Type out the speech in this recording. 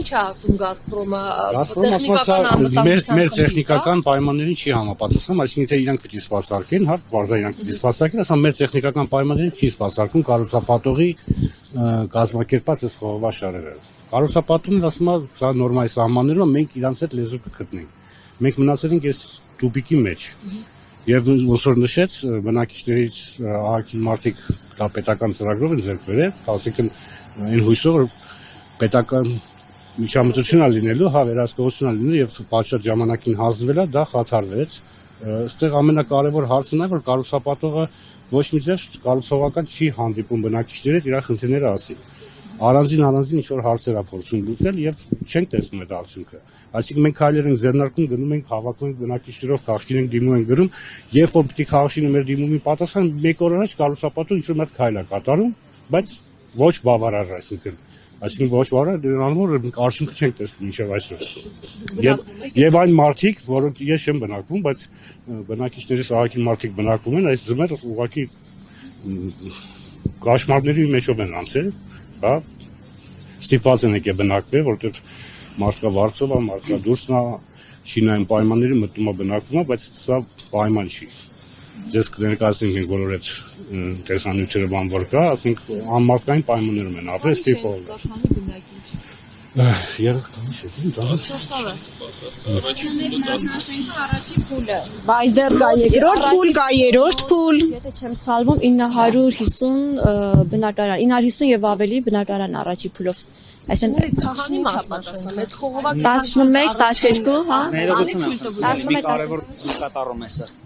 Ինչ է ասում Գազպրոմը։ Մեր տեխնիկական պայմաններին չի համապատասխանում, այսինքն թե իրանք պիտի սպասարկեն, հա, բարձր իրանք պիտի սպասարկեն, ասում մեր տեխնիկական պայմաններին չի սպասարկում կառուցապատողի կազմակերպած այս խողովաշարերը։ Կառուցապատողն ասում է, սա նորմալ սահմաններում մենք իրանց հետ լեզու կգտնենք։ Մենք մնացել ենք այս տուբիկի մեջ։ Եվ ոնց որ նշեց, բնակիչներից ահագին մարդիկ դա պետական ծրագրով են ձեռք բերել, այսինքն այն հույսով որ պետական միջամտություն է լինելու, հա, վերահսկողություն է լինելու եւ պատշաճ ժամանակին հանձնվել է, դա խաթարվեց։ Այստեղ ամենակարևոր հարցն է, որ կառուցապատողը ոչ մի ձև կառուցողական չի հանդիպում բնակիչների հետ իր խնդիրները ասի։ Առանձին ինչ-որ հարցեր է փորձում լուծել եւ չենք տեսնում այդ արդյունքը։ Այսինքն մենք քայլեր ենք ձեռնարկում, գնում ենք, հավաքում ենք բնակիչներով, քաղաքին ենք դիմում ենք գրում, երբ որ պիտի քաղաքին մեր դիմումին պատասխան, մեկ օր առաջ կառուցապատողը ինչ-որ մի քայլ է կատարում, բայց ոչ բավարար, այսինքն ոչ բավարար, դրանով որ արդյունքը չենք տեսնում մինչև այսօր։ Եվ այն մարդիկ, որոնք ես չեմ բնակվում, բայց բնակիչներից ահագին մարդիկ բնակվում են, այս ձմեռ ուղղակի կաշմարների մեջով են անցել, հա, ստիպված են եկել բնակվել, որտեղ մարդկա վարձով է, մարդկա դուրսն է, չի նայում պայմանների, մտնում է բնակվում է, բայց սա պայման չի։ Ձեզ կներկայացնենք ենք բոլոր այդ տեսանյութերը բան որ կա, ասենք անմարդկային պայմաններում են ապրել, ստիպողը։ Բայց դեռ կա երկրորդ փուլ, կա երրորդ փուլ։ Եթե չեմ սխալվում 950 բնակարան, 950 եւ ավելի բնակարան առաջի փուլով։ Այսինքն քանի մաս պատասխանում այդ խողովակ 11, 12, հա։ Ներողություն, մի կարևոր կատարում է այստեղ։